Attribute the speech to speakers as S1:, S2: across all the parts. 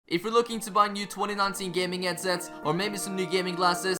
S1: If you're looking to buy new 2019 gaming headsets or maybe some new gaming glasses,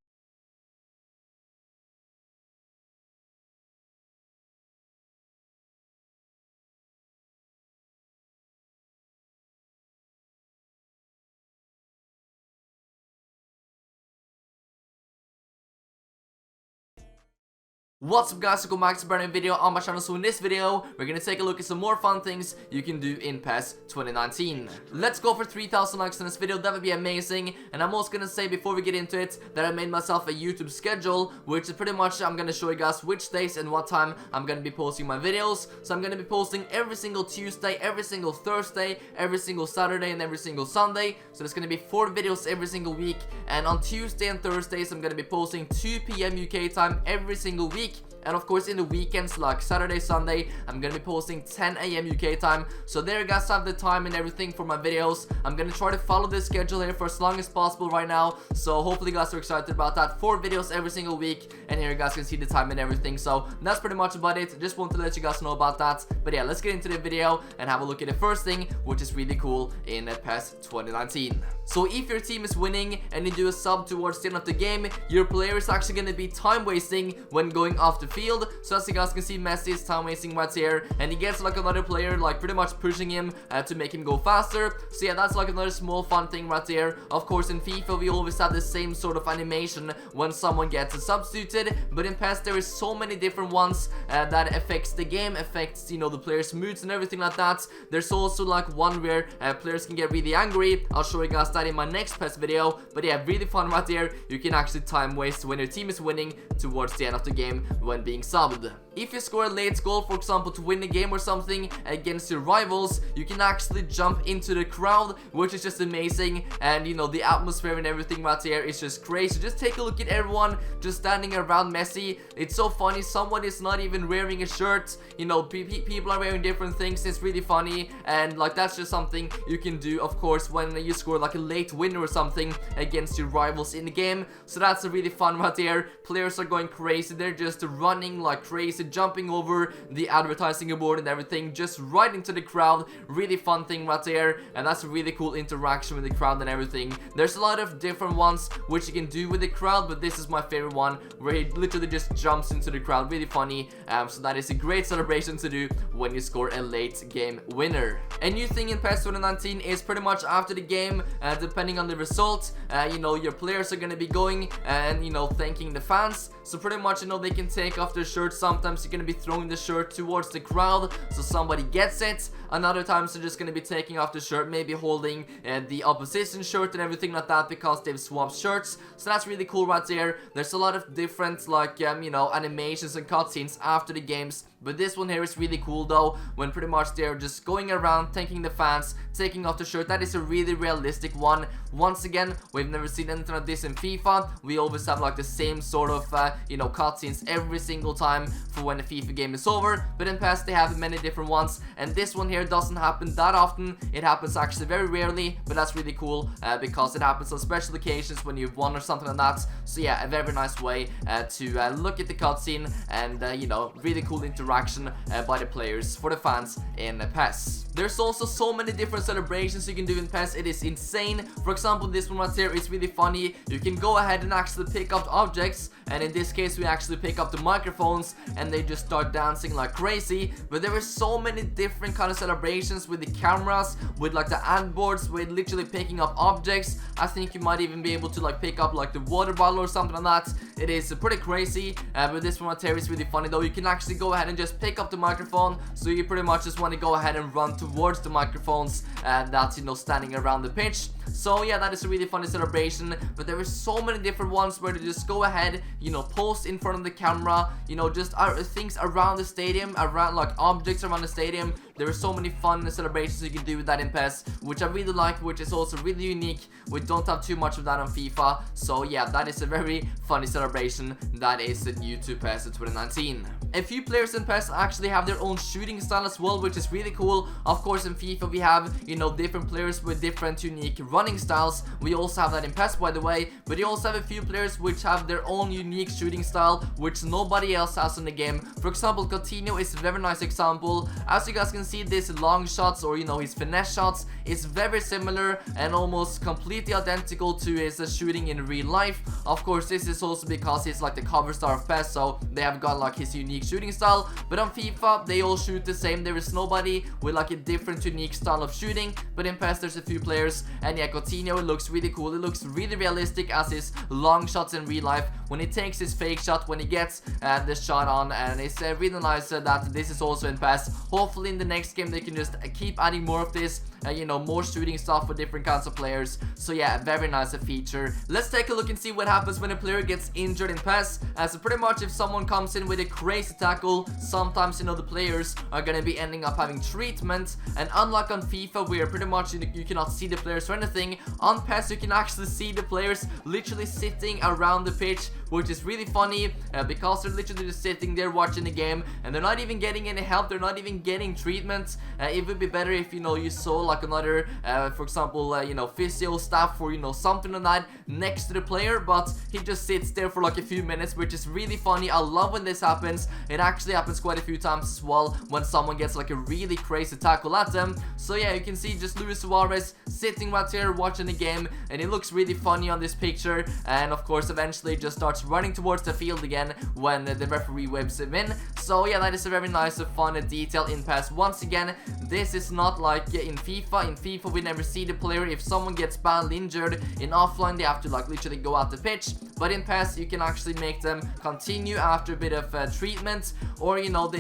S1: what's up guys, welcome back to a brand new video on my channel. So in this video, we're gonna take a look at some more fun things you can do in PES 2019. Let's go for 3,000 likes in this video, that would be amazing. And I'm also gonna say before we get into it that I made myself a YouTube schedule, which is pretty much, I'm gonna show you guys which days and what time I'm gonna be posting my videos. So I'm gonna be posting every single Tuesday, every single Thursday, every single Saturday, and every single Sunday. So there's gonna be 4 videos every single week. And on Tuesday and Thursdays, I'm gonna be posting 2 PM UK time every single week. And of course in the weekends like Saturday, Sunday, I'm gonna be posting 10 AM UK time. So there you guys have the time and everything for my videos. I'm gonna try to follow this schedule here for as long as possible right now. So hopefully you guys are excited about that. 4 videos every single week, and here you guys can see the time and everything. So that's pretty much about it. Just want to let you guys know about that. But yeah, let's get into the video and have a look at the first thing, which is really cool in PES 2019. So if your team is winning and you do a sub towards the end of the game, your player is actually gonna be time wasting when going off the field. So as you guys can see, Messi is time wasting right here, and he gets like another player like pretty much pushing him to make him go faster. So yeah, that's like another small fun thing right there. Of course in FIFA we always have the same sort of animation when someone gets substituted, but in PES there is so many different ones that affects the game, affects, you know, the players' moods and everything like that. There's also like one where players can get really angry. I'll show you guys that in my next PES video. But yeah, really fun right there. You can actually time waste when your team is winning towards the end of the game when being subbed. If you score a late goal, for example, to win the game or something against your rivals, you can actually jump into the crowd, which is just amazing. And you know, the atmosphere and everything right here is just crazy. Just take a look at everyone just standing around Messi. It's so funny, someone is not even wearing a shirt. You know, people are wearing different things. It's really funny, and like that's just something you can do, of course, when you score like a late winner or something against your rivals in the game. So that's a really fun right there. Players are going crazy, they're just running like crazy, jumping over the advertising board and everything, just right into the crowd. Really fun thing right there, and that's a really cool interaction with the crowd and everything. There's a lot of different ones which you can do with the crowd, but this is my favorite one where he literally just jumps into the crowd. Really funny. So that is a great celebration to do when you score a late game winner. A new thing in PES 2019 is pretty much after the game, depending on the result, you know, your players are gonna be going and, you know, thanking the fans. So pretty much, you know, they can take off their shirt. Sometimes you're gonna be throwing the shirt towards the crowd so somebody gets it. Another times they're just gonna be taking off the shirt, maybe holding the opposition shirt and everything like that because they've swapped shirts. So that's really cool right there. There's a lot of different like you know, animations and cutscenes after the games, but this one here is really cool though, when pretty much they're just going around thanking the fans, taking off the shirt. That is a really realistic one. Once again, we've never seen anything like this in FIFA. We always have like the same sort of you know, cutscenes every single time for when a FIFA game is over, but in PES they have many different ones, and this one here doesn't happen that often. It happens actually very rarely, but that's really cool because it happens on special occasions when you've won or something like that. So yeah, a very nice way to look at the cutscene, and you know, really cool interaction by the players for the fans in PES. There's also so many different celebrations you can do in PES. It is insane. For example, this one right here is really funny. You can go ahead and actually pick up objects, and in this case we actually pick up the microphones and they just start dancing like crazy. But there are so many different kind of celebrations with the cameras, with like the handboards, with literally picking up objects. I think you might even be able to like pick up like the water bottle or something like that. It is pretty crazy, but this one right here is really funny though. You can actually go ahead and just pick up the microphone, so you pretty much just want to go ahead and run towards the microphones that's, you know, standing around the pitch. So yeah, that is a really funny celebration. But there are so many different ones where they just go ahead, you know, pose in front of the camera, you know, just things around the stadium, around like objects around the stadium. There are so many fun celebrations you can do with that in PES, which I really like, which is also really unique. We don't have too much of that on FIFA. So yeah, that is a very funny celebration that is new to PES 2019. A few players in PES actually have their own shooting style as well, which is really cool. Of course in FIFA we have, you know, different players with different unique running styles. We also have that in PES, by the way, but you also have a few players which have their own unique shooting style, which nobody else has in the game. For example, Coutinho is a very nice example. As you guys can see this long shots, or you know, his finesse shots is very similar and almost completely identical to his shooting in real life. Of course, this is also because he's like the cover star of PES, so they have got like his unique shooting style. But on FIFA, they all shoot the same. There is nobody with like a different unique style of shooting, but in PES there's a few players. And yeah, Coutinho, it looks really cool. It looks really realistic as his long shots in real life, when he takes his fake shot, when he gets the shot on. And it's really nice that this is also in PES. Hopefully in the next game they can just keep adding more of this, you know, more shooting stuff for different kinds of players. So yeah, very nice feature. Let's take a look and see what happens when a player gets injured in PES. So pretty much if someone comes in with a crazy tackle, sometimes, you know, the players are gonna be ending up having treatment. And unlike on FIFA, where pretty much you cannot see the players or anything, on PES you can actually see the players literally sitting around the pitch, which is really funny because they're literally just sitting there watching the game, and they're not even getting any help, they're not even getting treatment. It would be better if, you know, you saw like another for example, you know, physio staff or, you know, something like that next to the player, but he just sits there for like a few minutes, which is really funny. I love when this happens. It actually happens quite a few times as well, when someone gets like a really crazy tackle at them. So yeah, you can see just Luis Suarez sitting right here watching the game, and it looks really funny on this picture. And of course eventually just starts running towards the field again when the referee waves him in. So yeah, that is a very nice fun detail in PES. Once again, this is not like in FIFA. In FIFA we never see the player. If someone gets badly injured in offline, they have to like literally go out the pitch, but in PES you can actually make them continue after a bit of treatment, or you know,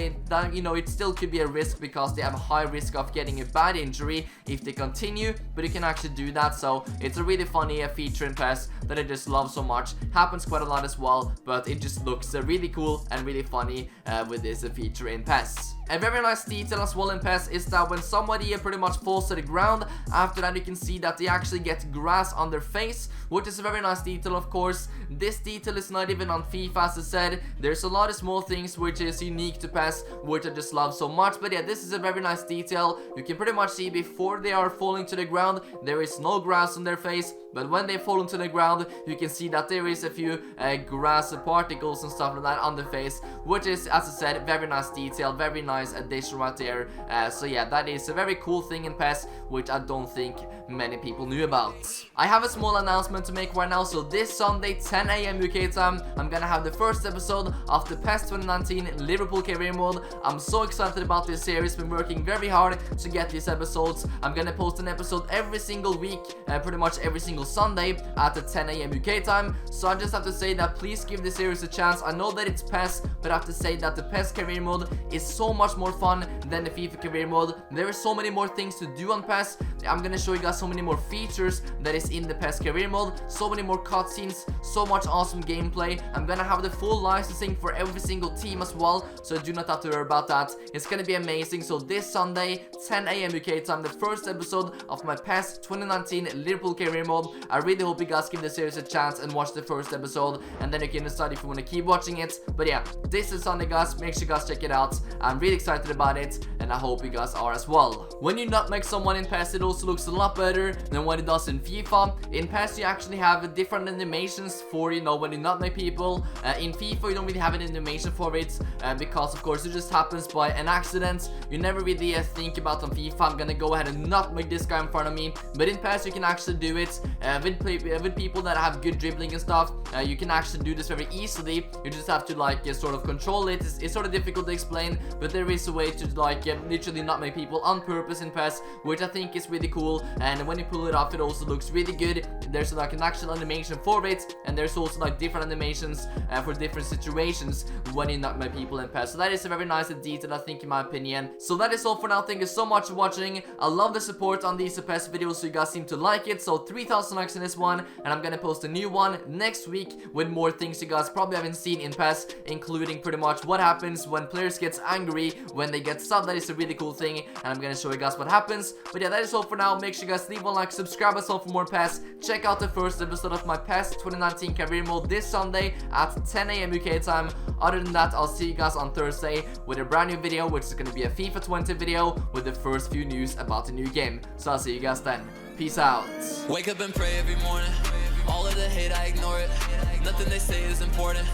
S1: you know, it still could be a risk because they have a high risk of getting a bad injury if they continue, but you can actually do that. So it's a really funny feature in PES that I just love so much. Happens quite a lot as well, but it just looks really cool and really funny with this feature in PES. A very nice detail as well in PES is that when somebody pretty much falls to the ground, after that you can see that they actually get grass on their face, which is a very nice detail. Of course, this detail is not even on FIFA, as I said. There's a lot of small things which is unique to PES, which I just love so much. But yeah, this is a very nice detail. You can pretty much see before they are falling to the ground, there is no grass on their face, but when they fall into the ground, you can see that there is a few grass particles and stuff like that on the face, which is, as I said, very nice detail, very nice addition right there. So yeah, that is a very cool thing in PES, which I don't think many people knew about. I have a small announcement to make right now. So this Sunday, 10 AM UK time, I'm gonna have the first episode of the PES 2019 Liverpool career mode. I'm so excited about this series, been working very hard to get these episodes. I'm gonna post an episode every single week, pretty much every single Sunday at the 10 AM UK time. So I just have to say that please give this series a chance. I know that it's PES, but I have to say that the PES career mode is so much more fun than the FIFA career mode. There are so many more things to do on PES. I'm gonna show you guys so many more features that is in the PES career mode, so many more cutscenes, so much awesome gameplay. I'm gonna have the full licensing for every single team as well, so I do not have to worry about that. It's gonna be amazing. So this Sunday, 10 AM UK time, the first episode of my PES 2019 Liverpool career mode. I really hope you guys give the series a chance and watch the first episode, and then you can decide if you want to keep watching it. But yeah, this is Sunday guys, make sure you guys check it out. I'm really excited about it, and I hope you guys are as well. When you nutmeg someone in PES, it also looks a lot better than what it does in FIFA. In PES you actually have different animations for, you know, when you nutmeg people. In FIFA you don't really have an animation for it, because of course it just happens by an accident. You never really think about on FIFA, I'm gonna go ahead and nutmeg this guy in front of me. But in PES you can actually do it with people that have good dribbling and stuff. You can actually do this very easily. You just have to like sort of control it. It's sort of difficult to explain, but there is a way to like literally nutmeg people on purpose in PES, which I think is really cool. And when you pull it off, it also looks really good. There's like an actual animation for it, and there's also like different animations for different situations when you nutmeg people in PES. So that is a very nice detail, I think, in my opinion. So that is all for now. Thank you so much for watching. I love the support on these PES videos, so you guys seem to like it. So 3,000 likes in this one, and I'm gonna post a new one next week with more things you guys probably haven't seen in PES, including pretty much what happens when players get angry when they get subbed. That is a really cool thing, and I'm gonna show you guys what happens. But yeah, that is all for now. Make sure you guys leave a like, subscribe as well for more PES. Check out the first episode of my PES 2019 career mode this Sunday at 10 AM UK time. Other than that, I'll see you guys on Thursday with a brand new video, which is gonna be a FIFA 20 video with the first few news about the new game. So I'll see you guys then. Peace out.
S2: Wake up and pray every morning. All of the hate, I ignore it. Nothing they say is important.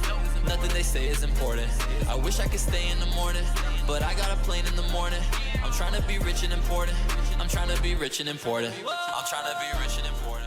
S2: Nothing they say is important. I wish I could stay in the morning. but I got a plane in the morning. I'm trying to be rich and important. I'm trying to be rich and important. I'm trying to be rich and important.